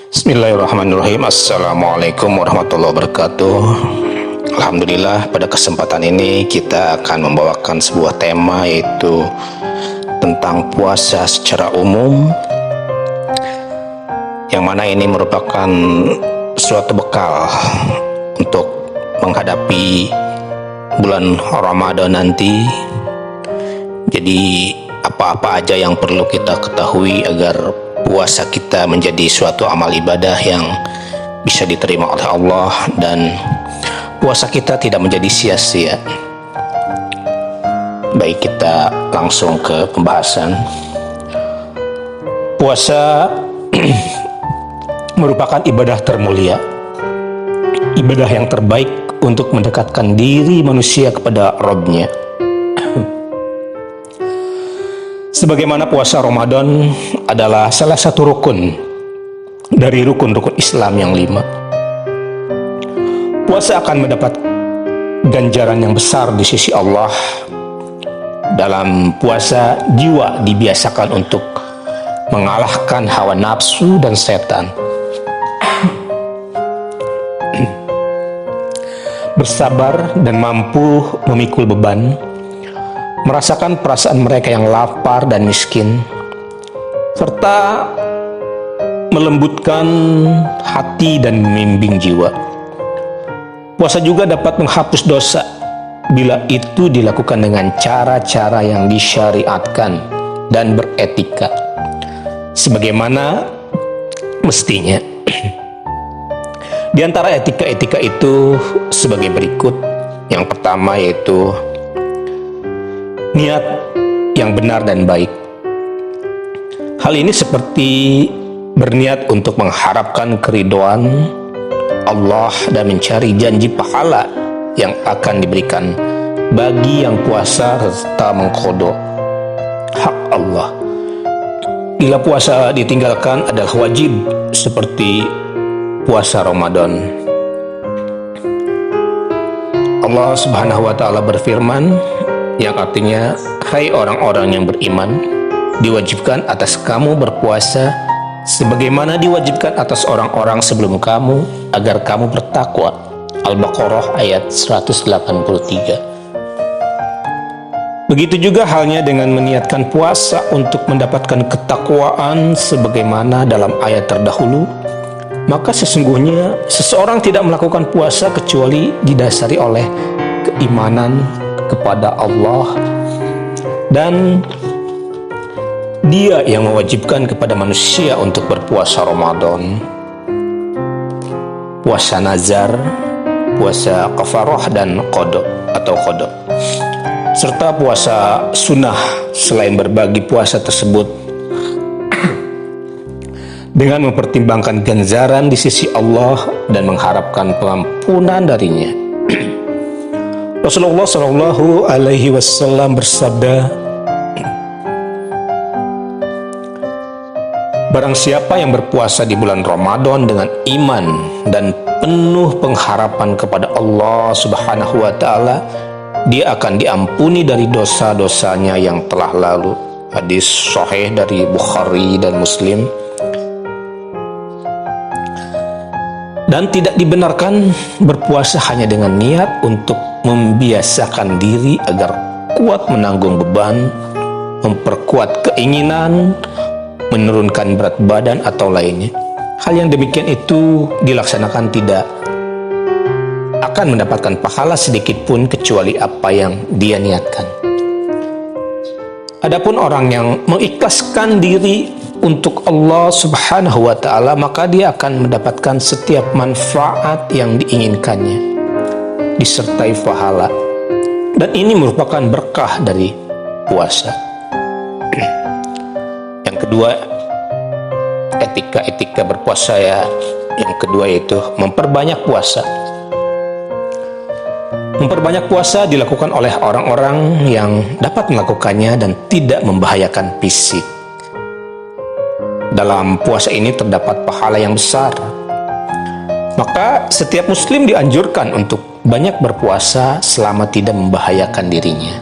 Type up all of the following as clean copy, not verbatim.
Bismillahirrahmanirrahim. Assalamualaikum warahmatullahi wabarakatuh. Alhamdulillah, pada kesempatan ini kita akan membawakan sebuah tema, yaitu tentang puasa secara umum, yang mana ini merupakan suatu bekal untuk menghadapi bulan Ramadan nanti. Jadi apa-apa aja yang perlu kita ketahui agar puasa kita menjadi suatu amal ibadah yang bisa diterima oleh Allah dan puasa kita tidak menjadi sia-sia. Baik, kita langsung ke pembahasan. Puasa merupakan ibadah termulia, ibadah yang terbaik untuk mendekatkan diri manusia kepada Rabb-Nya. Sebagaimana puasa Ramadan adalah salah satu rukun dari rukun-rukun Islam yang 5. Puasa akan mendapat ganjaran yang besar di sisi Allah. Dalam puasa, jiwa dibiasakan untuk mengalahkan hawa nafsu dan setan, bersabar dan mampu memikul beban, merasakan perasaan mereka yang lapar dan miskin, serta melembutkan hati dan membimbing jiwa. Puasa juga dapat menghapus dosa bila itu dilakukan dengan cara-cara yang disyariatkan dan beretika, sebagaimana mestinya. Di antara etika-etika itu sebagai berikut. Yang pertama yaitu niat yang benar dan baik. Hal ini seperti berniat untuk mengharapkan keridhaan Allah dan mencari janji pahala yang akan diberikan bagi yang puasa serta mengqadha hak Allah. Bila puasa ditinggalkan adalah wajib, seperti puasa Ramadan. Allah Subhanahu wa taala berfirman, yang artinya, hai orang-orang yang beriman, diwajibkan atas kamu berpuasa sebagaimana diwajibkan atas orang-orang sebelum kamu, agar kamu bertakwa. Al-Baqarah ayat 183. Begitu juga halnya dengan meniatkan puasa untuk mendapatkan ketakwaan sebagaimana dalam ayat terdahulu. Maka sesungguhnya seseorang tidak melakukan puasa kecuali didasari oleh keimanan kepada Allah, dan Dia yang mewajibkan kepada manusia untuk berpuasa Ramadan, puasa nazar, puasa kafarah dan qada atau qada, serta puasa sunnah. Selain berbagi puasa tersebut dengan mempertimbangkan ganjaran di sisi Allah dan mengharapkan pengampunan darinya. Rasulullah Shallallahu Alaihi Wasallam bersabda, barang siapa yang berpuasa di bulan Ramadan dengan iman dan penuh pengharapan kepada Allah Subhanahu wa taala, dia akan diampuni dari dosa-dosanya yang telah lalu. Hadis sahih dari Bukhari dan Muslim. Dan tidak dibenarkan berpuasa hanya dengan niat untuk membiasakan diri agar kuat menanggung beban, memperkuat keinginan, menurunkan berat badan atau lainnya. Hal yang demikian itu dilaksanakan tidak akan mendapatkan pahala sedikit pun kecuali apa yang dia niatkan. Adapun orang yang mengikhlaskan diri untuk Allah Subhanahu wa taala, maka dia akan mendapatkan setiap manfaat yang diinginkannya disertai pahala, dan ini merupakan berkah dari puasa. Yang kedua, etika berpuasa yang kedua yaitu memperbanyak puasa. Memperbanyak puasa dilakukan oleh orang-orang yang dapat melakukannya dan tidak membahayakan fisik. Dalam puasa ini terdapat pahala yang besar. Maka setiap muslim dianjurkan untuk banyak berpuasa selama tidak membahayakan dirinya.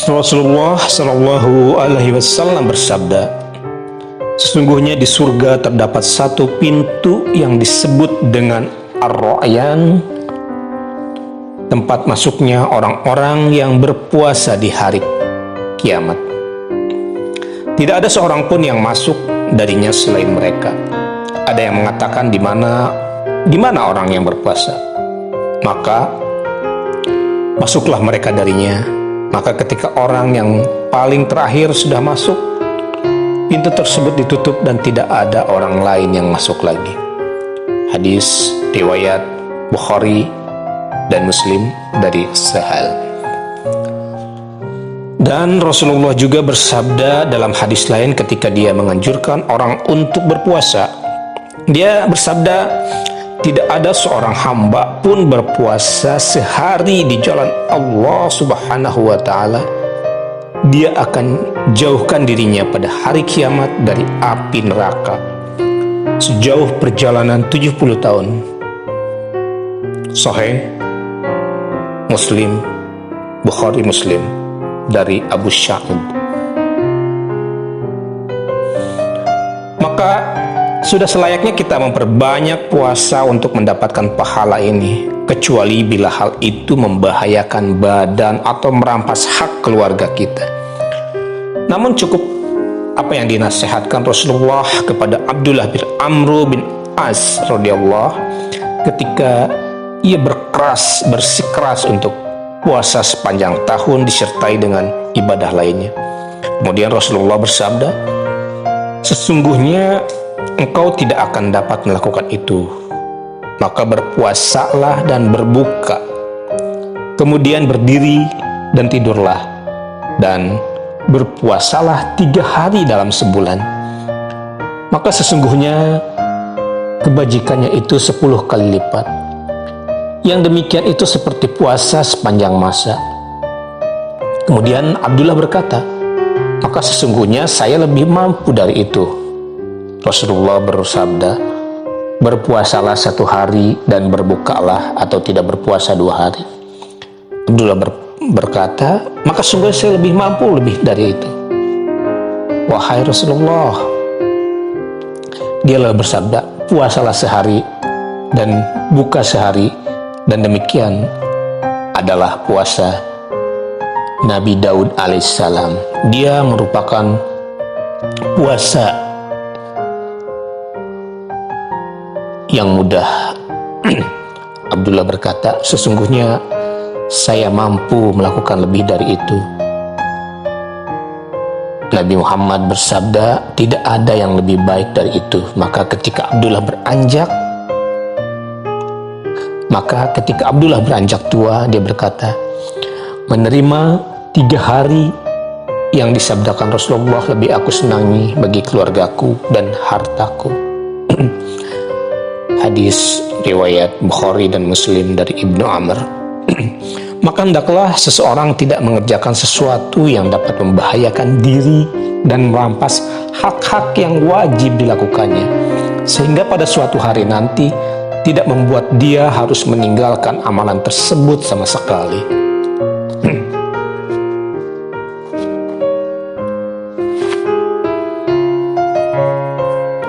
Rasulullah Shallallahu Alaihi Wasallam bersabda, sesungguhnya di surga terdapat satu pintu yang disebut dengan Ar-Rayyan, tempat masuknya orang-orang yang berpuasa di hari kiamat. Tidak ada seorang pun yang masuk darinya selain mereka. Ada yang mengatakan di mana orang yang berpuasa? Maka masuklah mereka darinya. Maka ketika orang yang paling terakhir sudah masuk, pintu tersebut ditutup dan tidak ada orang lain yang masuk lagi. Hadis riwayat Bukhari dan Muslim dari Sahal. Dan Rasulullah juga bersabda dalam hadis lain ketika dia menganjurkan orang untuk berpuasa. Dia bersabda, tidak ada seorang hamba pun berpuasa sehari di jalan Allah Subhanahu wa Ta'ala, dia akan jauhkan dirinya pada hari kiamat dari api neraka sejauh perjalanan 70 tahun. Sahih Muslim, Bukhari Muslim dari Abu Sa'id. Maka sudah selayaknya kita memperbanyak puasa untuk mendapatkan pahala ini, kecuali bila hal itu membahayakan badan atau merampas hak keluarga kita. Namun cukup apa yang dinasihatkan Rasulullah kepada Abdullah bin Amr bin As radhiyallahu ketika ia bersikeras untuk puasa sepanjang tahun disertai dengan ibadah lainnya. Kemudian Rasulullah bersabda, sesungguhnya engkau tidak akan dapat melakukan itu, maka berpuasalah dan berbuka, kemudian berdiri dan tidurlah, dan berpuasalah 3 hari dalam sebulan. Maka sesungguhnya kebajikannya itu 10 kali lipat. Yang demikian itu seperti puasa sepanjang masa. Kemudian Abdullah berkata, maka sesungguhnya saya lebih mampu dari itu. Rasulullah bersabda, berpuasalah 1 hari dan berbukalah, atau tidak berpuasa 2 hari. Abdullah berkata, maka sungguh saya lebih mampu lebih dari itu. Wahai Rasulullah, dialah bersabda, puasalah sehari dan buka sehari, dan demikian adalah puasa Nabi Daud alaihissalam. Dia merupakan puasa yang mudah. Abdullah berkata, sesungguhnya saya mampu melakukan lebih dari itu. Nabi Muhammad bersabda, tidak ada yang lebih baik dari itu. Maka ketika Abdullah beranjak tua, dia berkata, menerima 3 hari yang disabdakan Rasulullah lebih aku senangi bagi keluargaku dan hartaku. Hadis riwayat Bukhari dan Muslim dari Ibnu Amr. Maka hendaklah seseorang tidak mengerjakan sesuatu yang dapat membahayakan diri dan merampas hak-hak yang wajib dilakukannya, sehingga pada suatu hari nanti tidak membuat dia harus meninggalkan amalan tersebut sama sekali.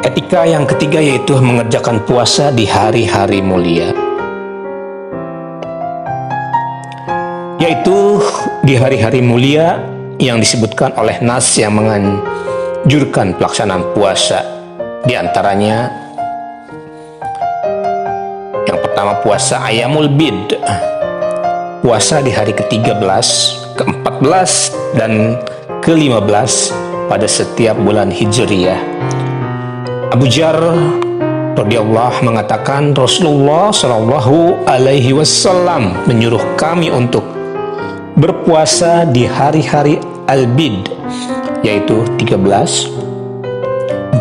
Etika yang ketiga yaitu mengerjakan puasa di hari-hari mulia, yaitu di hari-hari mulia yang disebutkan oleh nas yang menganjurkan pelaksanaan puasa. Di antaranya yang pertama, puasa Ayyamul Bid, puasa di hari ke-13, ke-14 dan ke-15 pada setiap bulan Hijriyah. Abu Jar radhiyallahu mengatakan, Rasulullah Shallallahu Alaihi Wasallam menyuruh kami untuk berpuasa di hari-hari Al-Bid, yaitu 13,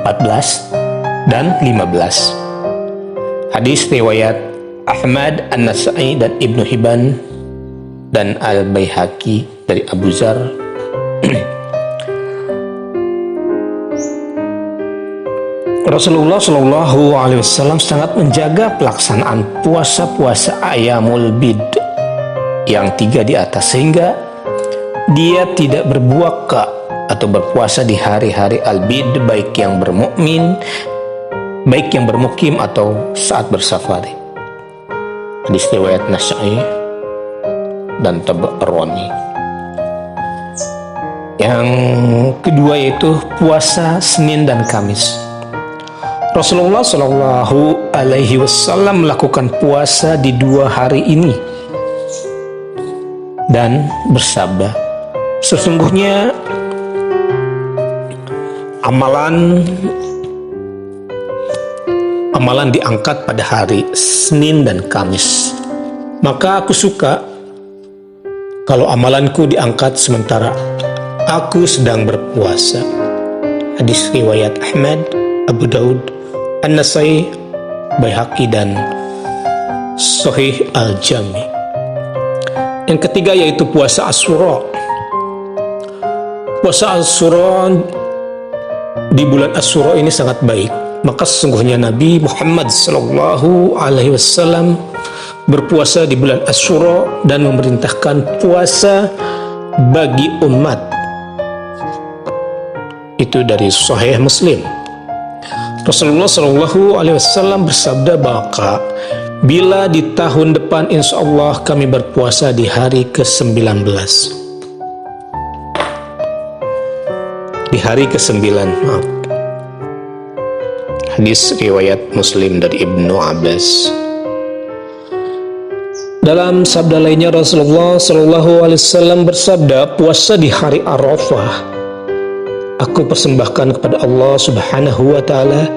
14 dan 15. Hadis riwayat Ahmad, An-Nasai dan Ibnu Hibban dan Al-Baihaqi dari Abu Zar. Rasulullah Shallallahu Alaihi Wasallam sangat menjaga pelaksanaan puasa-puasa Ayyamul Bid yang 3 di atas, sehingga dia tidak berbuka atau berpuasa di hari-hari al-bid, baik yang bermukim atau saat bersafari. Hadis riwayat Nasa'i dan Tabarani. Yang kedua yaitu puasa Senin dan Kamis. Rasulullah Shallallahu Alaihi Wasallam melakukan puasa di 2 hari ini dan bersabda, sesungguhnya amalan diangkat pada hari Senin dan Kamis. Maka aku suka kalau amalanku diangkat sementara aku sedang berpuasa. Hadis riwayat Ahmad, Abu Daud, An-Nasai, Baihaqi dan Sahih Al-Jami. Yang ketiga yaitu puasa Asyura. Puasa Asyura di bulan Asyura ini sangat baik. Maka sesungguhnya Nabi Muhammad Sallallahu Alaihi Wasallam berpuasa di bulan Asyura dan memerintahkan puasa bagi umat. Itu dari Sahih Muslim. Rasulullah Shallallahu Alaihi Wasallam bersabda, maka bila di tahun depan insya Allah kami berpuasa di hari ke-19. Di hari ke-9, maaf. Hadis riwayat Muslim dari Ibnu Abbas. Dalam sabda lainnya Rasulullah Shallallahu Alaihi Wasallam bersabda, puasa di hari Arafah aku persembahkan kepada Allah Subhanahu wa Ta'ala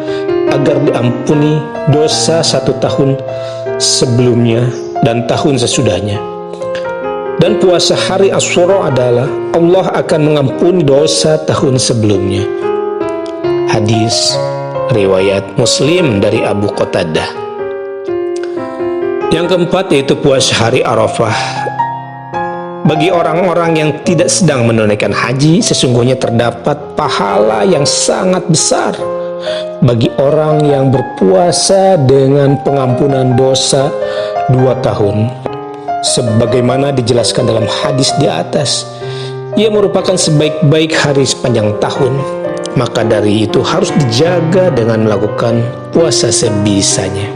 agar diampuni dosa 1 tahun sebelumnya dan tahun sesudahnya. Dan puasa hari Asyura adalah Allah akan mengampuni dosa tahun sebelumnya. Hadis riwayat Muslim dari Abu Qatadah. Yang keempat yaitu puasa hari Arafah. Bagi orang-orang yang tidak sedang menunaikan haji, sesungguhnya terdapat pahala yang sangat besar bagi orang yang berpuasa dengan pengampunan dosa 2 tahun. Sebagaimana dijelaskan dalam hadis di atas, ia merupakan sebaik-baik hari sepanjang tahun. Maka dari itu harus dijaga dengan melakukan puasa sebisanya.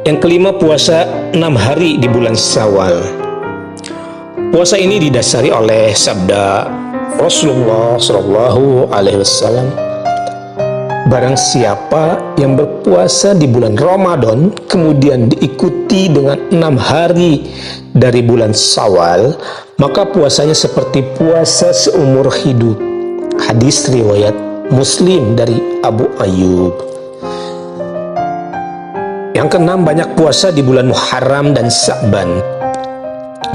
Yang kelima, puasa 6 hari di bulan Syawal. Puasa ini didasari oleh sabda Rasulullah Shallallahu Alaihi Wasallam, barang siapa yang berpuasa di bulan Ramadan kemudian diikuti dengan 6 hari dari bulan Syawal, maka puasanya seperti puasa seumur hidup. Hadis riwayat Muslim dari Abu Ayyub. Yang keenam, banyak puasa di bulan Muharram dan Sya'ban.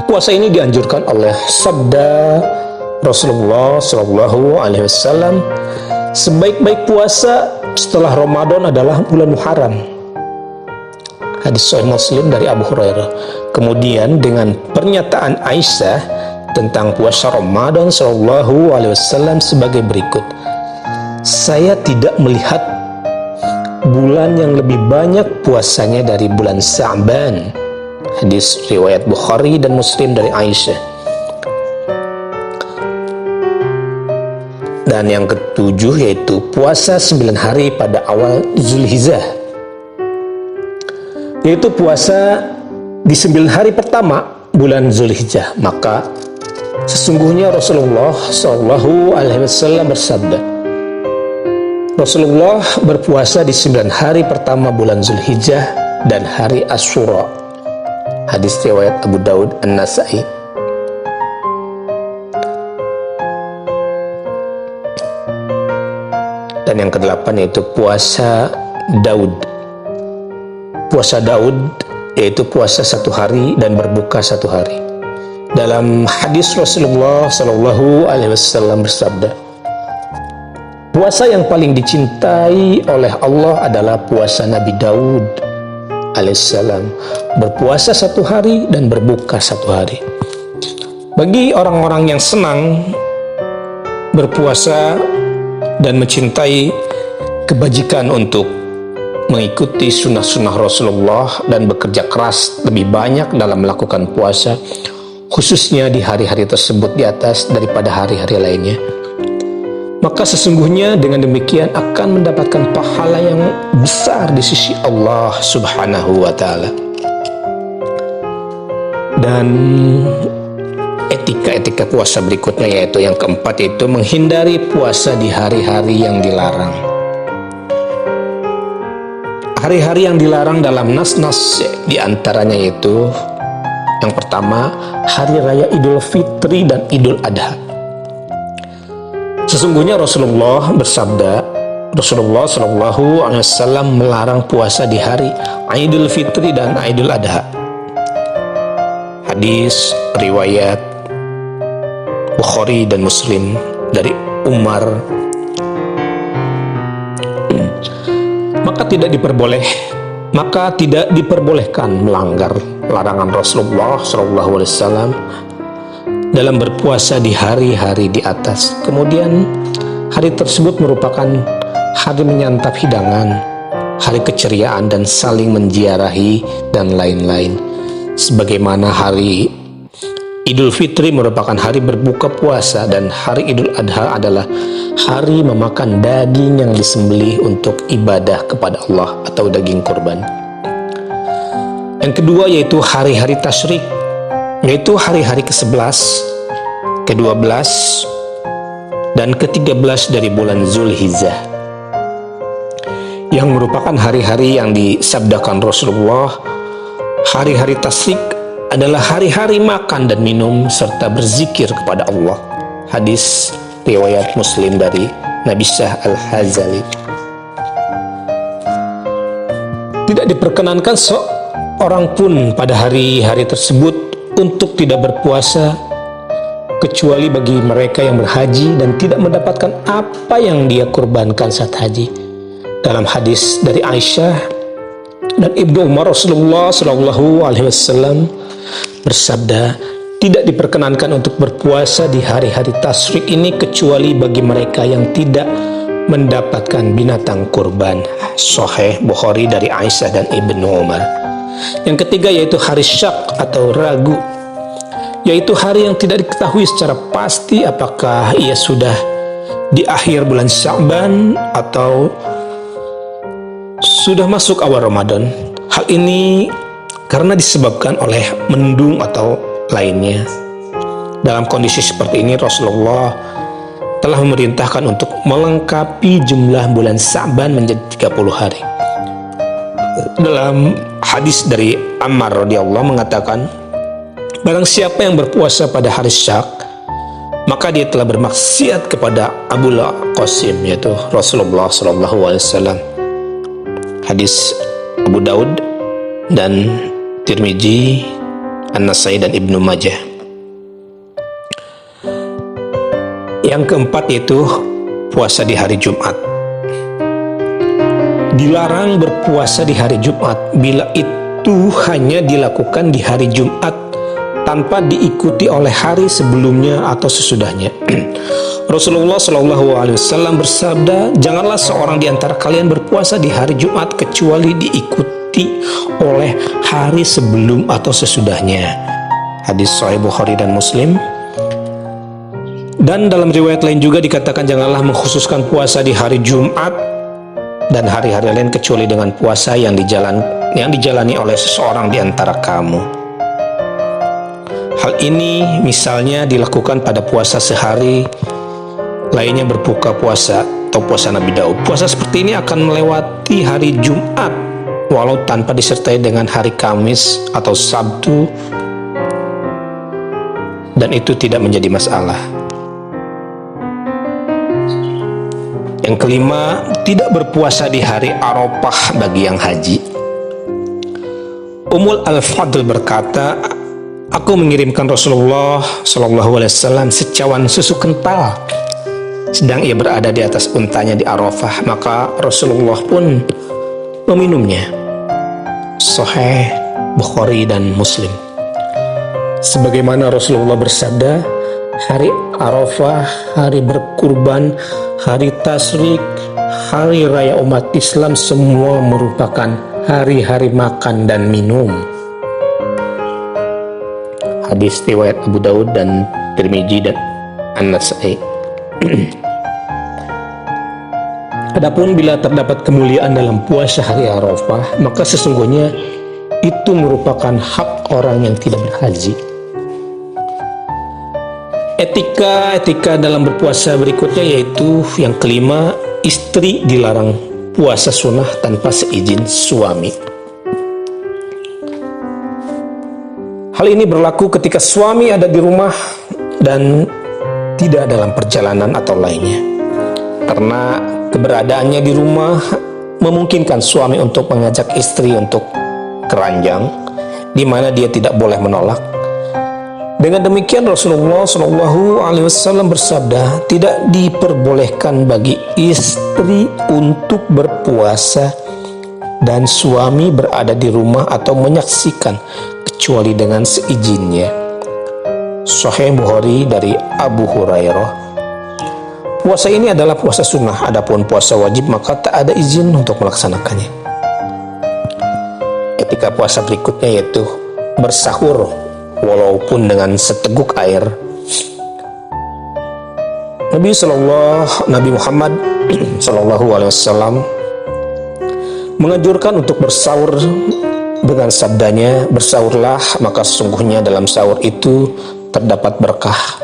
Puasa ini dianjurkan oleh sabda Rasulullah Shallallahu Alaihi Wasallam, sebaik-baik puasa setelah Ramadan adalah bulan Muharram. Hadis Sahih Muslim dari Abu Hurairah. Kemudian dengan pernyataan Aisyah tentang puasa Ramadan Shallallahu Alaihi Wasallam sebagai berikut, saya tidak melihat bulan yang lebih banyak puasanya dari bulan Sya'ban. Hadis riwayat Bukhari dan Muslim dari Aisyah. Dan yang ketujuh yaitu puasa 9 hari pada awal Zulhijjah, yaitu puasa di 9 hari pertama bulan Zulhijjah. Maka sesungguhnya Rasulullah Shallallahu Alaihi Wasallam bersabda, Rasulullah berpuasa di 9 hari pertama bulan Zulhijjah dan hari Asyura. Hadis riwayat Abu Daud, An-Nasai. Dan yang kedelapan yaitu puasa Daud. Puasa Daud yaitu puasa 1 hari dan berbuka 1 hari. Dalam hadis Rasulullah Shallallahu Alaihi Wasallam bersabda, puasa yang paling dicintai oleh Allah adalah puasa Nabi Daud alaihissalam, berpuasa 1 hari dan berbuka 1 hari. Bagi orang-orang yang senang berpuasa dan mencintai kebajikan untuk mengikuti sunnah-sunnah Rasulullah dan bekerja keras lebih banyak dalam melakukan puasa, khususnya di hari-hari tersebut di atas daripada hari-hari lainnya, maka sesungguhnya dengan demikian akan mendapatkan pahala yang besar di sisi Allah Subhanahu wa Ta'ala. Dan etika-etika puasa berikutnya, yaitu yang keempat, yaitu menghindari puasa di hari-hari yang dilarang. Hari-hari yang dilarang dalam nas-nas diantaranya yaitu yang pertama, hari raya Idul Fitri dan Idul Adha. Sesungguhnya Rasulullah bersabda, Rasulullah Shallallahu Alaihi Wasallam melarang puasa di hari Idul Fitri dan Idul Adha. Hadis riwayat Bukhari dan Muslim dari Umar. Maka tidak diperbolehkan melanggar larangan Rasulullah SAW dalam berpuasa di hari-hari di atas. Kemudian hari tersebut merupakan hari menyantap hidangan, hari keceriaan dan saling menziarahi dan lain-lain. Sebagaimana hari Idul Fitri merupakan hari berbuka puasa dan hari Idul Adha adalah hari memakan daging yang disembelih untuk ibadah kepada Allah atau daging kurban. Yang kedua yaitu hari-hari tasyrik, yaitu hari-hari ke-11, ke-12, dan ke-13 dari bulan Zulhijjah, yang merupakan hari-hari yang disabdakan Rasulullah. Hari-hari tasyrik adalah hari-hari makan dan minum serta berzikir kepada Allah. Hadis riwayat Muslim dari Nabisah Al-Hazali. Tidak diperkenankan seorang pun pada hari-hari tersebut untuk tidak berpuasa kecuali bagi mereka yang berhaji dan tidak mendapatkan apa yang dia kurbankan saat haji. Dalam hadis dari Aisyah dan Ibnu Umar, Rasulullah Shallallahu Alaihi Wasallam bersabda, tidak diperkenankan untuk berpuasa di hari-hari tasyrik ini kecuali bagi mereka yang tidak mendapatkan binatang kurban. Sahih Bukhari dari Aisyah dan Ibnu Umar. Yang ketiga yaitu hari syak atau ragu, yaitu hari yang tidak diketahui secara pasti apakah ia sudah di akhir bulan Sya'ban atau sudah masuk awal Ramadan. Hal ini karena disebabkan oleh mendung atau lainnya. Dalam kondisi seperti ini Rasulullah telah memerintahkan untuk melengkapi jumlah bulan Sya'ban menjadi 30 hari. Dalam hadis dari Ammar radhiyallahu mengatakan, barang siapa yang berpuasa pada hari Syak, maka dia telah bermaksiat kepada Abul Qasim, yaitu Rasulullah SAW. Hadis Abu Daud dan Tirmizi, An-Nasai dan Ibnu Majah. Yang keempat yaitu puasa di hari Jumat. Dilarang berpuasa di hari Jumat bila itu hanya dilakukan di hari Jumat tanpa diikuti oleh hari sebelumnya atau sesudahnya. Rasulullah SAW bersabda, janganlah seorang di antara kalian berpuasa di hari Jumat kecuali diikuti oleh hari sebelum atau sesudahnya. Hadis Sahih Bukhari dan Muslim. Dan dalam riwayat lain juga dikatakan, janganlah mengkhususkan puasa di hari Jumat dan hari-hari lain kecuali dengan puasa yang dijalani oleh seseorang di antara kamu. Hal ini misalnya dilakukan pada puasa sehari, lainnya berbuka puasa atau puasa Nabi Daud. Puasa seperti ini akan melewati hari Jumat walau tanpa disertai dengan hari Kamis atau Sabtu, dan itu tidak menjadi masalah. Yang kelima, tidak berpuasa di hari Arafah bagi yang haji. Ummul Al-Fadl berkata, aku mengirimkan Rasulullah SAW secawan susu kental sedang ia berada di atas untanya di Arafah, maka Rasulullah pun meminumnya. Sahih Bukhari dan Muslim. Sebagaimana Rasulullah bersabda, hari Arafah, hari berkurban, hari tasyrik, hari raya umat Islam semua merupakan hari-hari makan dan minum. Hadis riwayat Abu Daud dan Tirmizi dan An-Nasa'i. Adapun bila terdapat kemuliaan dalam puasa hari Arafah, maka sesungguhnya itu merupakan hak orang yang tidak berhaji. Etika dalam berpuasa berikutnya yaitu yang kelima, istri dilarang puasa sunnah tanpa seizin suami. Hal ini berlaku ketika suami ada di rumah dan tidak dalam perjalanan atau lainnya. Karena keberadaannya di rumah memungkinkan suami untuk mengajak istri untuk keranjang, di mana dia tidak boleh menolak. Dengan demikian Rasulullah SAW bersabda, tidak diperbolehkan bagi istri untuk berpuasa dan suami berada di rumah atau menyaksikan kecuali dengan seizinnya. Sahih Bukhari dari Abu Hurairah. Puasa ini adalah puasa sunnah, adapun puasa wajib maka tak ada izin untuk melaksanakannya. Etika puasa berikutnya yaitu bersahur walaupun dengan seteguk air. Nabi Muhammad SAW menganjurkan untuk bersahur dengan sabdanya, bersahurlah maka sesungguhnya dalam sahur itu terdapat berkah.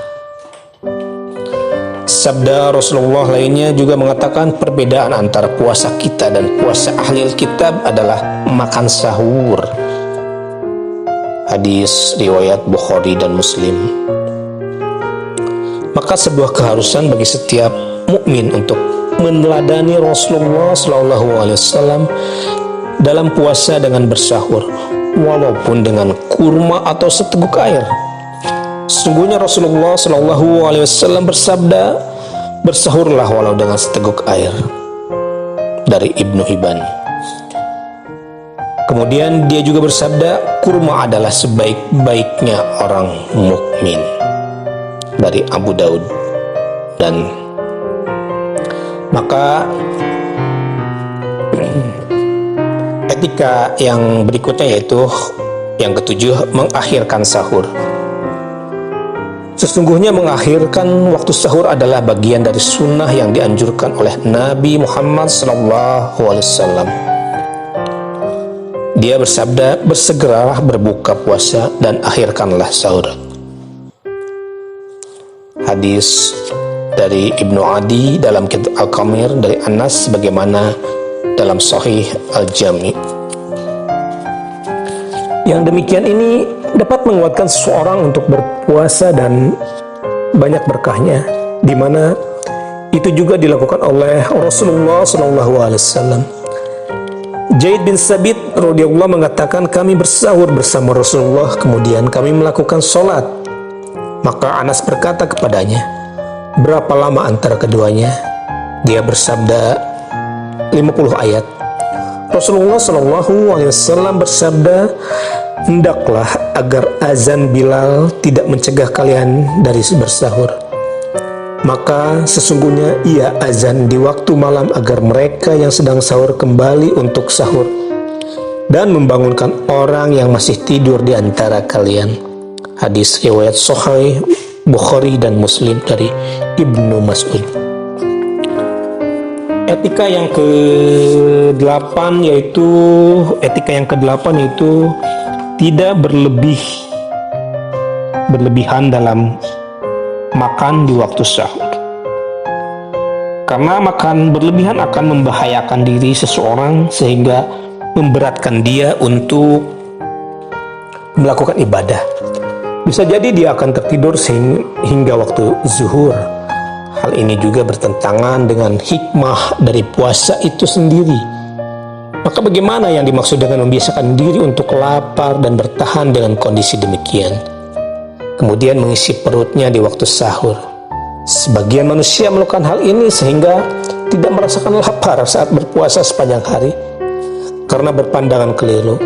Sabda Rasulullah lainnya juga mengatakan perbedaan antara puasa kita dan puasa ahli kitab adalah makan sahur. Hadis riwayat Bukhari dan Muslim. Maka sebuah keharusan bagi setiap mukmin untuk meneladani Rasulullah SAW dalam puasa dengan bersahur, walaupun dengan kurma atau seteguk air. Sesungguhnya Rasulullah SAW bersabda, bersahurlah walau dengan seteguk air. Dari Ibnu Hibban. Kemudian dia juga bersabda, kurma adalah sebaik-baiknya orang mukmin. Dari Abu Daud. Dan maka etika yang berikutnya yaitu yang ketujuh, mengakhirkan sahur. Sesungguhnya mengakhirkan waktu sahur adalah bagian dari sunnah yang dianjurkan oleh Nabi Muhammad SAW. Dia bersabda, bersegeralah berbuka puasa dan akhirkanlah sahur. Hadis dari Ibnu Adi dalam Kitab Al-Kamir dari Anas sebagaimana dalam Sahih Al-Jami. Yang demikian ini dapat menguatkan seseorang untuk berpuasa dan banyak berkahnya, di mana itu juga dilakukan oleh Rasulullah SAW. Zaid bin Sabit radhiyallahu mengatakan, kami bersahur bersama Rasulullah, kemudian kami melakukan sholat. Maka Anas berkata kepadanya, berapa lama antara keduanya? Dia bersabda, 50 ayat. Rasulullah SAW bersabda, hendaklah agar azan Bilal tidak mencegah kalian dari bersahur. Maka sesungguhnya ia azan di waktu malam agar mereka yang sedang sahur kembali untuk sahur dan membangunkan orang yang masih tidur di antara kalian. Hadis riwayat Sahih Bukhari dan Muslim dari Ibnu Mas'ud. Etika yang ke-8 yaitu tidak berlebihan dalam makan di waktu sahur. Karena makan berlebihan akan membahayakan diri seseorang sehingga memberatkan dia untuk melakukan ibadah. Bisa jadi dia akan tertidur hingga waktu zuhur. Hal ini juga bertentangan dengan hikmah dari puasa itu sendiri. Maka bagaimana yang dimaksud dengan membiasakan diri untuk lapar dan bertahan dengan kondisi demikian? Kemudian mengisi perutnya di waktu sahur. Sebagian manusia melakukan hal ini sehingga tidak merasakan lapar saat berpuasa sepanjang hari karena berpandangan keliru.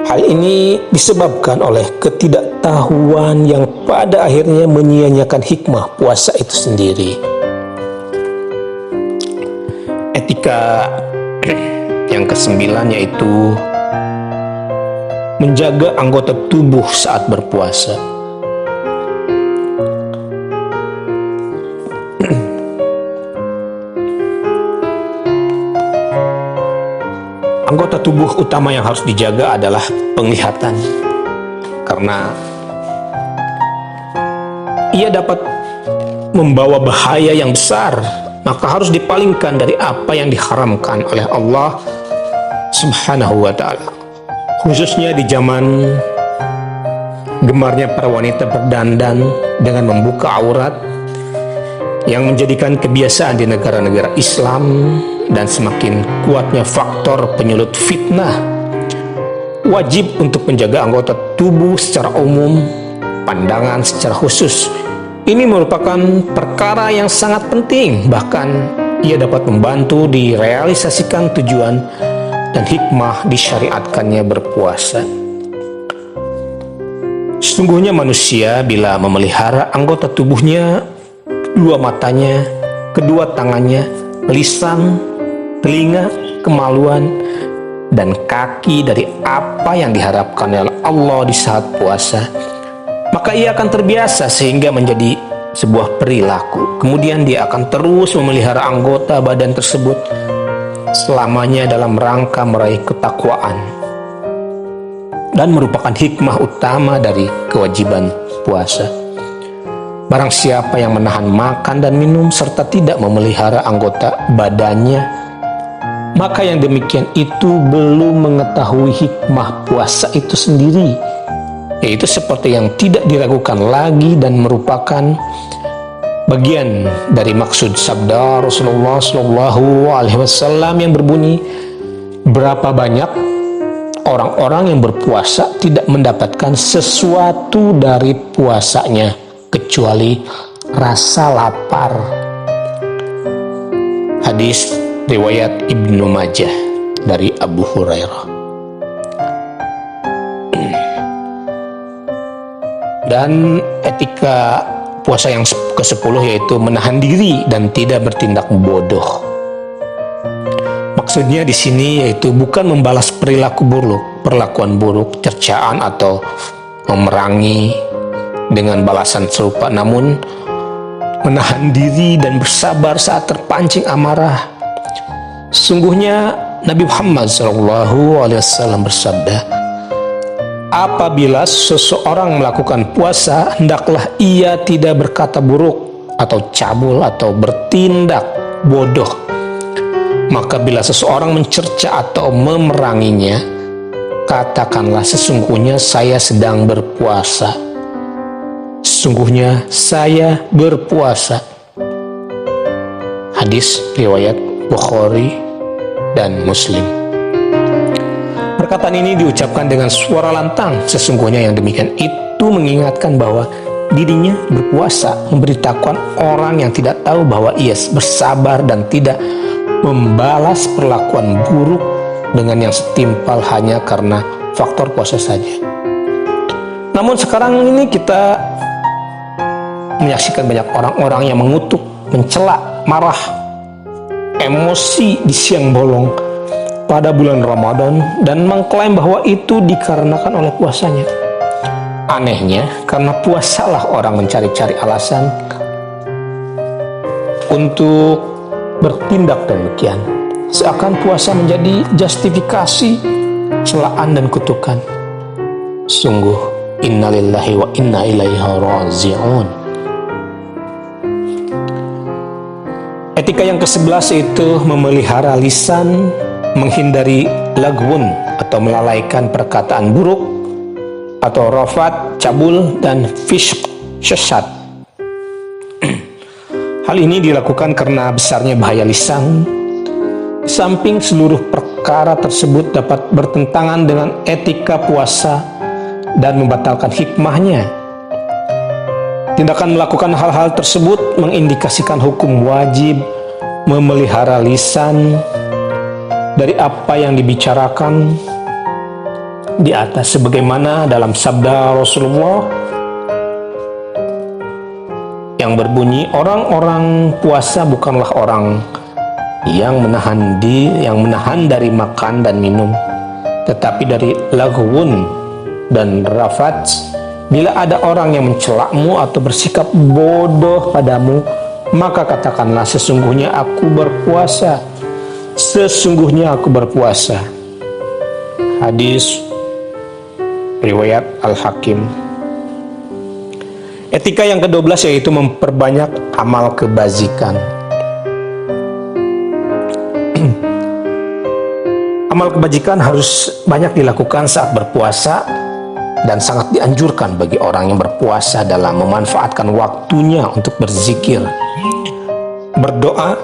Hal ini disebabkan oleh ketidaktahuan yang pada akhirnya menyia-nyiakan hikmah puasa itu sendiri. Etika yang ke-9 yaitu menjaga anggota tubuh saat berpuasa. Anggota tubuh utama yang harus dijaga adalah penglihatan, karena ia dapat membawa bahaya yang besar, maka harus dipalingkan dari apa yang diharamkan oleh Allah Subhanahu wa ta'ala. Khususnya di zaman gemarnya para wanita berdandan dengan membuka aurat, yang menjadikan kebiasaan di negara-negara Islam, dan semakin kuatnya faktor penyulut fitnah. Wajib untuk menjaga anggota tubuh secara umum, pandangan secara khusus. Ini merupakan perkara yang sangat penting, bahkan ia dapat membantu direalisasikan tujuan dan hikmah disyariatkannya berpuasa. Sesungguhnya manusia bila memelihara anggota tubuhnya, kedua matanya, kedua tangannya, lisan, telinga, kemaluan, dan kaki dari apa yang diharapkan oleh Allah di saat puasa, maka ia akan terbiasa sehingga menjadi sebuah perilaku. Kemudian dia akan terus memelihara anggota badan tersebut selamanya dalam rangka meraih ketakwaan, dan merupakan hikmah utama dari kewajiban puasa. Barang siapa yang menahan makan dan minum serta tidak memelihara anggota badannya, maka yang demikian itu belum mengetahui hikmah puasa itu sendiri, yaitu seperti yang tidak diragukan lagi dan merupakan bagian dari maksud sabda Rasulullah SAW yang berbunyi, berapa banyak orang-orang yang berpuasa tidak mendapatkan sesuatu dari puasanya kecuali rasa lapar. Hadis riwayat Ibnu Majah dari Abu Hurairah. Dan etika puasa yang ke-10 yaitu menahan diri dan tidak bertindak bodoh. Maksudnya di sini yaitu bukan membalas perlakuan buruk, cercaan atau memerangi dengan balasan serupa, namun menahan diri dan bersabar saat terpancing amarah. Sungguhnya Nabi Muhammad SAW bersabda, apabila seseorang melakukan puasa, hendaklah ia tidak berkata buruk atau cabul atau bertindak bodoh. Maka bila seseorang mencerca atau memeranginya, katakanlah sesungguhnya saya sedang berpuasa. Sesungguhnya saya berpuasa. Hadis riwayat Bukhari dan Muslim. Perkataan ini diucapkan dengan suara lantang. Sesungguhnya yang demikian itu mengingatkan bahwa dirinya berpuasa, memberitahukan orang yang tidak tahu bahwa ia bersabar dan tidak membalas perlakuan buruk dengan yang setimpal hanya karena faktor puasa saja. Namun sekarang ini kita menyaksikan banyak orang-orang yang mengutuk, mencela, marah, emosi di siang bolong pada bulan Ramadan dan mengklaim bahwa itu dikarenakan oleh puasanya. Anehnya, karena puasalah orang mencari-cari alasan untuk bertindak demikian. Seakan puasa menjadi justifikasi celaan dan kutukan. Sungguh, innalillahi wa inna ilaihi raji'un. Etika yang ke-11 itu memelihara lisan, menghindari lagwun atau melalaikan perkataan buruk atau rafat, cabul, dan fisq, sesat. Hal ini dilakukan karena besarnya bahaya lisan. Di samping seluruh perkara tersebut dapat bertentangan dengan etika puasa dan membatalkan hikmahnya. Tindakan melakukan hal-hal tersebut mengindikasikan hukum wajib memelihara lisan dari apa yang dibicarakan di atas, sebagaimana dalam sabda Rasulullah yang berbunyi, orang-orang puasa bukanlah orang yang menahan dari makan dan minum, tetapi dari laghwun dan rafat. Bila ada orang yang mencelamu atau bersikap bodoh padamu, maka katakanlah sesungguhnya aku berpuasa. Sesungguhnya aku berpuasa. Hadis riwayat Al-Hakim. Etika yang ke-12 yaitu memperbanyak amal kebajikan. Amal kebajikan harus banyak dilakukan saat berpuasa dan sangat dianjurkan bagi orang yang berpuasa dalam memanfaatkan waktunya untuk berzikir, berdoa,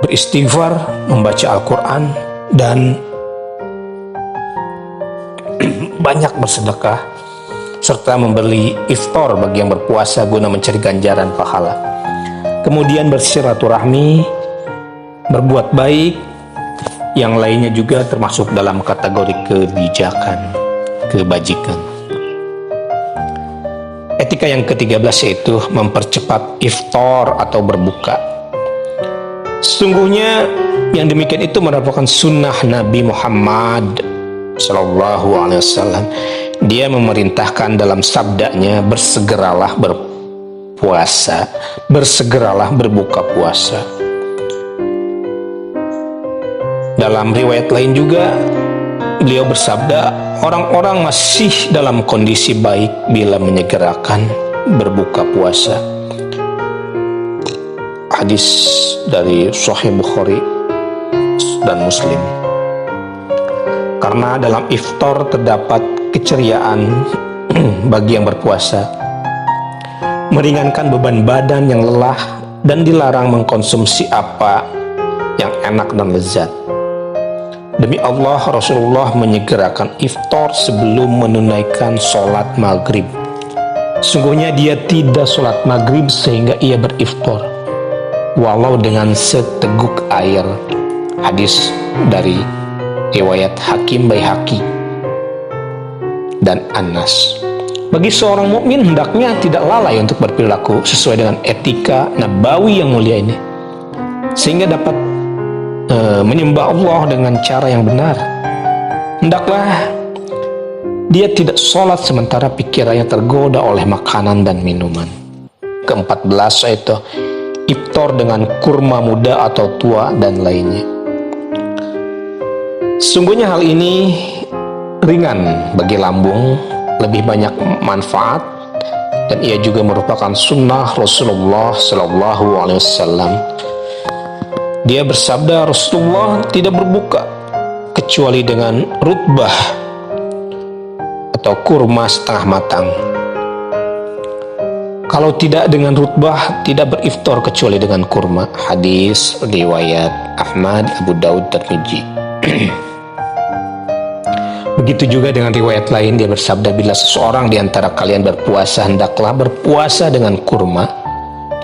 beristighfar, membaca Al-Quran, dan banyak bersedekah, serta memberi iftar bagi yang berpuasa guna mencari ganjaran pahala. Kemudian bersilaturahmi, berbuat baik, yang lainnya juga termasuk dalam kategori kebajikan. Etika yang ke-13 yaitu mempercepat iftar atau berbuka. Sesungguhnya yang demikian itu merupakan sunnah Nabi Muhammad SAW. Dia memerintahkan dalam sabdanya, bersegeralah berpuasa, bersegeralah berbuka puasa. Dalam riwayat lain juga beliau bersabda, orang-orang masih dalam kondisi baik bila menyegerakan berbuka puasa. Hadis dari Sahih Bukhari dan Muslim. Karena dalam iftar terdapat keceriaan bagi yang berpuasa, meringankan beban badan yang lelah, dan dilarang mengkonsumsi apa yang enak dan lezat. Demi Allah, Rasulullah menyegerakan iftar sebelum menunaikan sholat maghrib. Sungguhnya dia tidak sholat maghrib sehingga ia beriftar, walau dengan seteguk air. Hadis dari riwayat Hakim Baihaqi dan Anas. Bagi seorang mukmin hendaknya tidak lalai untuk berperilaku sesuai dengan etika nabawi yang mulia ini, sehingga dapat menyembah Allah dengan cara yang benar. Hendaklah dia tidak sholat sementara pikirannya tergoda oleh makanan dan minuman. Ke-14 yaitu iftar dengan kurma muda atau tua dan lainnya. Sungguhnya hal ini ringan bagi lambung, lebih banyak manfaat, dan ia juga merupakan sunnah Rasulullah SAW. Dia bersabda, Rasulullah tidak berbuka kecuali dengan rutbah atau kurma setengah matang. Kalau tidak dengan rutbah, tidak beriftar kecuali dengan kurma. Hadis riwayat Ahmad, Abu Daud, Tirmidzi. Begitu juga dengan riwayat lain, dia bersabda, bila seseorang di antara kalian berpuasa, hendaklah berpuasa dengan kurma,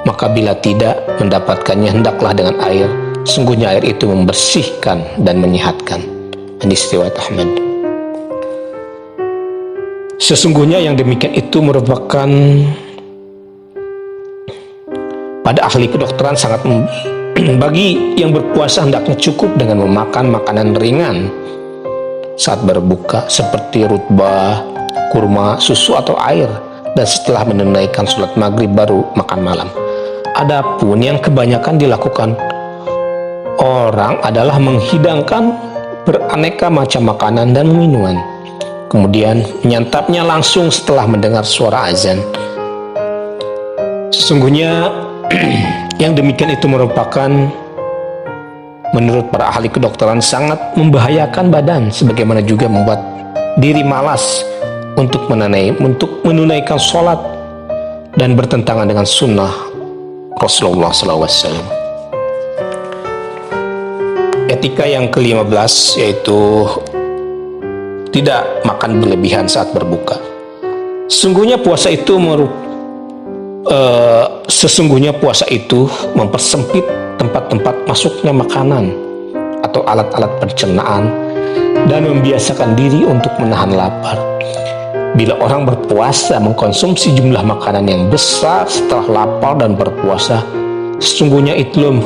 maka bila tidak mendapatkannya, hendaklah dengan air. Sungguhnya air itu membersihkan dan menyehatkan. Hadis riwayat Ahmad. Sesungguhnya yang demikian itu merupakan, pada ahli kedokteran sangat bagi yang berpuasa hendaknya cukup dengan memakan makanan ringan saat berbuka seperti rutbah, kurma, susu atau air, dan setelah menunaikan sholat maghrib baru makan malam. Adapun yang kebanyakan dilakukan orang adalah menghidangkan beraneka macam makanan dan minuman, kemudian menyantapnya langsung setelah mendengar suara azan. Sesungguhnya yang demikian itu merupakan, menurut para ahli kedokteran, sangat membahayakan badan, sebagaimana juga membuat diri malas untuk menunaikan sholat dan bertentangan dengan sunnah Rasulullah SAW. Etika yang ke-15 yaitu tidak makan berlebihan saat berbuka. Sesungguhnya puasa itu mempersempit tempat-tempat masuknya makanan atau alat-alat pencernaan dan membiasakan diri untuk menahan lapar. Bila orang berpuasa mengkonsumsi jumlah makanan yang besar setelah lapar dan berpuasa, sesungguhnya itu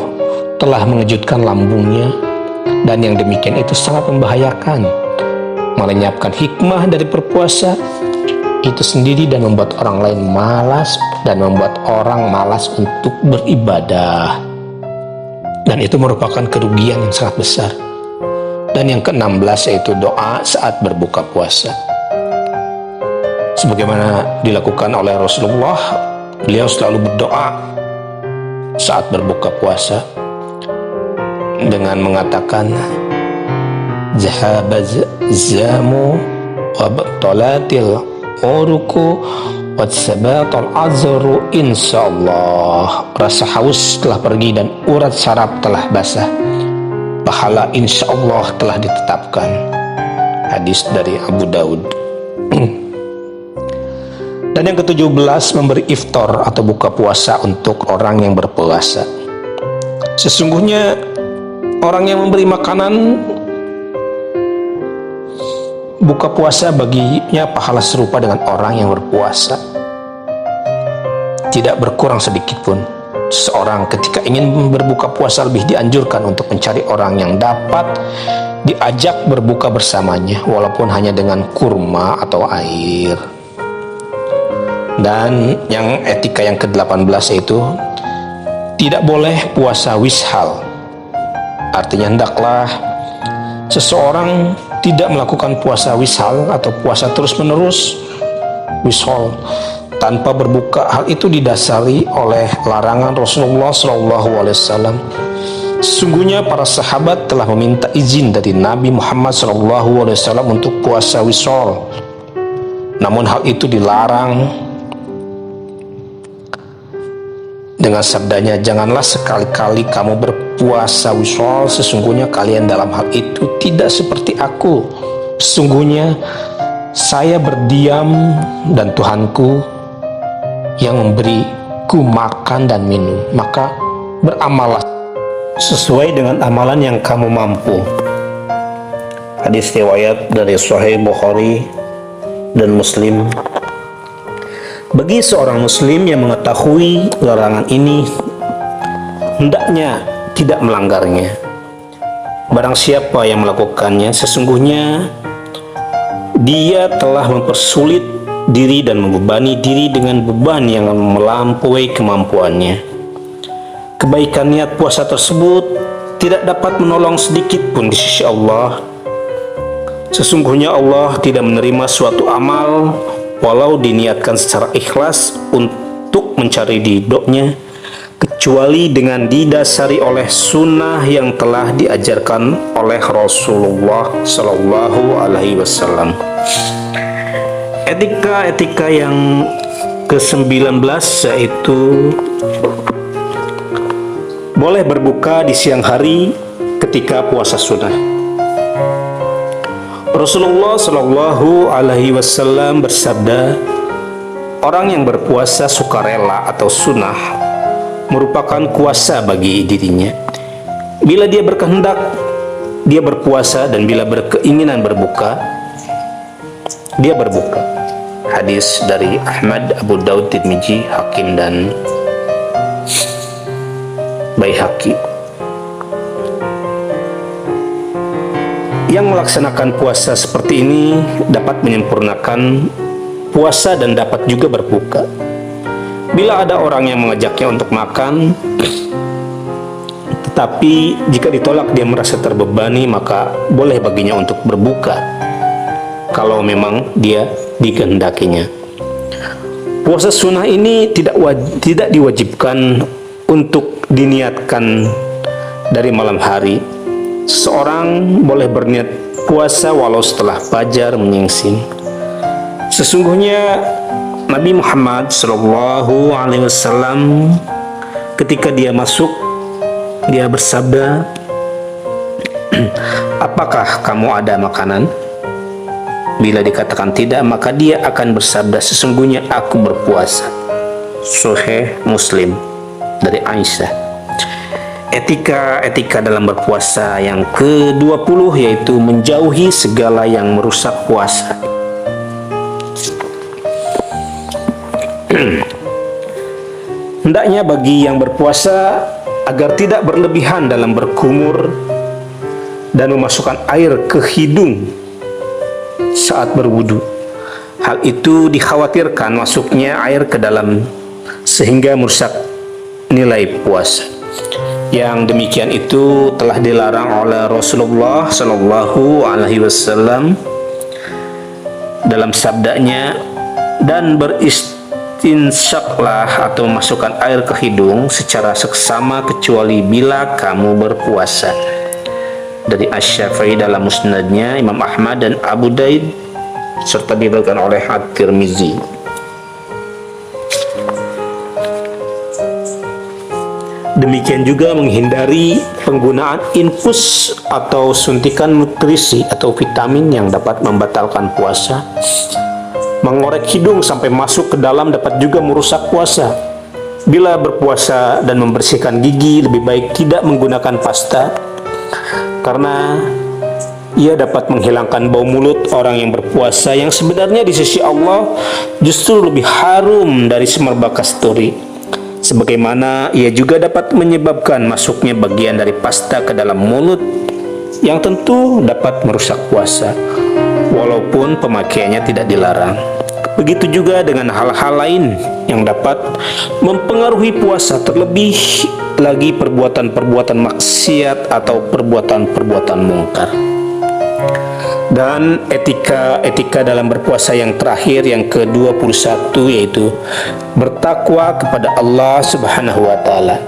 telah mengejutkan lambungnya, dan yang demikian itu sangat membahayakan, melenyapkan hikmah dari berpuasa itu sendiri dan membuat orang lain malas dan membuat orang malas untuk beribadah, dan itu merupakan kerugian yang sangat besar. Dan yang ke-16 yaitu doa saat berbuka puasa. Sebagaimana dilakukan oleh Rasulullah, beliau selalu berdoa saat berbuka puasa dengan mengatakan, zahabaz zamu wa batalatil uruku wa sabatal azru insyaallah. Rasa haus telah pergi dan urat saraf telah basah, pahala insyaallah telah ditetapkan. Hadis dari Abu Daud. Dan yang ke-17, memberi iftar atau buka puasa untuk orang yang berpuasa. Sesungguhnya orang yang memberi makanan buka puasa baginya pahala serupa dengan orang yang berpuasa, tidak berkurang sedikit pun. Seseorang ketika ingin berbuka puasa lebih dianjurkan untuk mencari orang yang dapat diajak berbuka bersamanya, walaupun hanya dengan kurma atau air. Dan yang etika yang ke-18 yaitu tidak boleh puasa wishal. Artinya hendaklah seseorang tidak melakukan puasa wishal atau puasa terus menerus wishal tanpa berbuka. Hal itu didasari oleh larangan Rasulullah SAW. Sesungguhnya para sahabat telah meminta izin dari Nabi Muhammad SAW untuk puasa wishal, namun hal itu dilarang dengan sabdanya, janganlah sekali-kali kamu berpuasa wishal, sesungguhnya kalian dalam hal itu tidak seperti aku. Sesungguhnya saya berdiam dan Tuhanku yang memberiku makan dan minum, maka beramallah sesuai dengan amalan yang kamu mampu. Hadis riwayat dari Sahih Bukhari dan Muslim. Bagi seorang muslim yang mengetahui larangan ini, hendaknya tidak melanggarnya. Barang siapa yang melakukannya, sesungguhnya dia telah mempersulit diri dan membebani diri dengan beban yang melampaui kemampuannya. Kebaikan niat puasa tersebut tidak dapat menolong sedikit pun di sisi Allah. Sesungguhnya Allah tidak menerima suatu amal walau diniatkan secara ikhlas untuk mencari ridhonya, kecuali dengan didasari oleh sunnah yang telah diajarkan oleh Rasulullah Sallallahu Alaihi Wasallam. Etika yang ke-19 yaitu boleh berbuka di siang hari ketika puasa sunnah. Rasulullah Shallallahu Alaihi Wasallam bersabda, orang yang berpuasa sukarela atau sunnah merupakan kuasa bagi dirinya. Bila dia berkehendak, dia berpuasa, dan bila berkeinginan berbuka, dia berbuka. Hadis dari Ahmad, Abu Daud, Tirmizi, Hakim, dan Baihaqi. Yang melaksanakan puasa seperti ini dapat menyempurnakan puasa dan dapat juga berbuka. Bila ada orang yang mengajaknya untuk makan, tetapi jika ditolak dia merasa terbebani, maka boleh baginya untuk berbuka kalau memang dia dikehendakinya. Puasa sunnah ini tidak diwajibkan untuk diniatkan dari malam hari. Seorang boleh berniat puasa walau setelah fajar menyingsing. Sesungguhnya Nabi Muhammad Sallallahu Alaihi Wasallam ketika dia masuk, dia bersabda, apakah kamu ada makanan? Bila dikatakan tidak, maka dia akan bersabda, sesungguhnya aku berpuasa. Sahih Muslim dari Aisyah. Etika dalam berpuasa yang ke-20 yaitu menjauhi segala yang merusak puasa. Hendaknya bagi yang berpuasa agar tidak berlebihan dalam berkumur dan memasukkan air ke hidung saat berwudu. Hal itu dikhawatirkan masuknya air ke dalam sehingga merusak nilai puasa. Yang demikian itu telah dilarang oleh Rasulullah Shallallahu Alaihi Wasallam dalam sabdanya, dan beristinsaklah atau memasukkan air ke hidung secara seksama kecuali bila kamu berpuasa. Dari Asy-Syafi'i dalam musnadnya, Imam Ahmad dan Abu Daud, serta diriwayatkan oleh At-Tirmizi. Demikian juga menghindari penggunaan infus atau suntikan nutrisi atau vitamin yang dapat membatalkan puasa. Mengorek hidung sampai masuk ke dalam dapat juga merusak puasa. Bila berpuasa dan membersihkan gigi, lebih baik tidak menggunakan pasta, karena ia dapat menghilangkan bau mulut orang yang berpuasa yang sebenarnya di sisi Allah justru lebih harum dari semerbak kasturi. Sebagaimana ia juga dapat menyebabkan masuknya bagian dari pasta ke dalam mulut yang tentu dapat merusak puasa, walaupun pemakaiannya tidak dilarang. Begitu juga dengan hal-hal lain yang dapat mempengaruhi puasa, terlebih lagi perbuatan-perbuatan maksiat atau perbuatan-perbuatan mungkar. Dan etika dalam berpuasa yang terakhir, yang ke-21, yaitu bertakwa kepada Allah Subhanahu wa Ta'ala.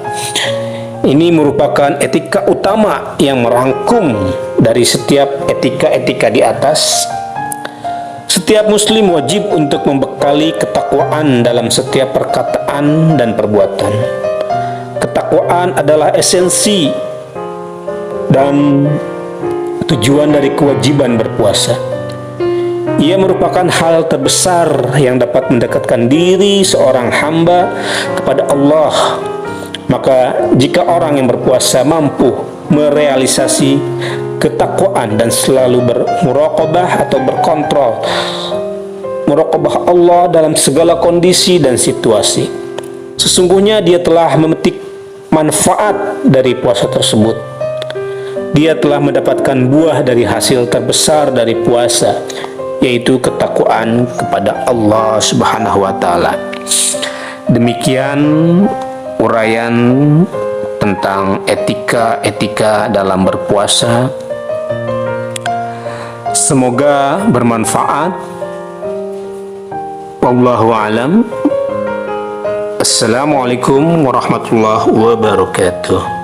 Ini merupakan etika utama yang merangkum dari setiap etika-etika di atas. Setiap muslim wajib untuk membekali ketakwaan dalam setiap perkataan dan perbuatan. Ketakwaan adalah esensi dan tujuan dari kewajiban berpuasa. Ia merupakan hal terbesar yang dapat mendekatkan diri seorang hamba kepada Allah. Maka jika orang yang berpuasa mampu merealisasi ketakwaan dan selalu bermuraqabah atau berkontrol, muraqabah Allah dalam segala kondisi dan situasi, sesungguhnya dia telah memetik manfaat dari puasa tersebut. Dia telah mendapatkan buah dari hasil terbesar dari puasa, yaitu ketakwaan kepada Allah Subhanahu wa Ta'ala. Demikian uraian tentang etika-etika dalam berpuasa. Semoga bermanfaat. Wallahu a'lam. Assalamualaikum warahmatullahi wabarakatuh.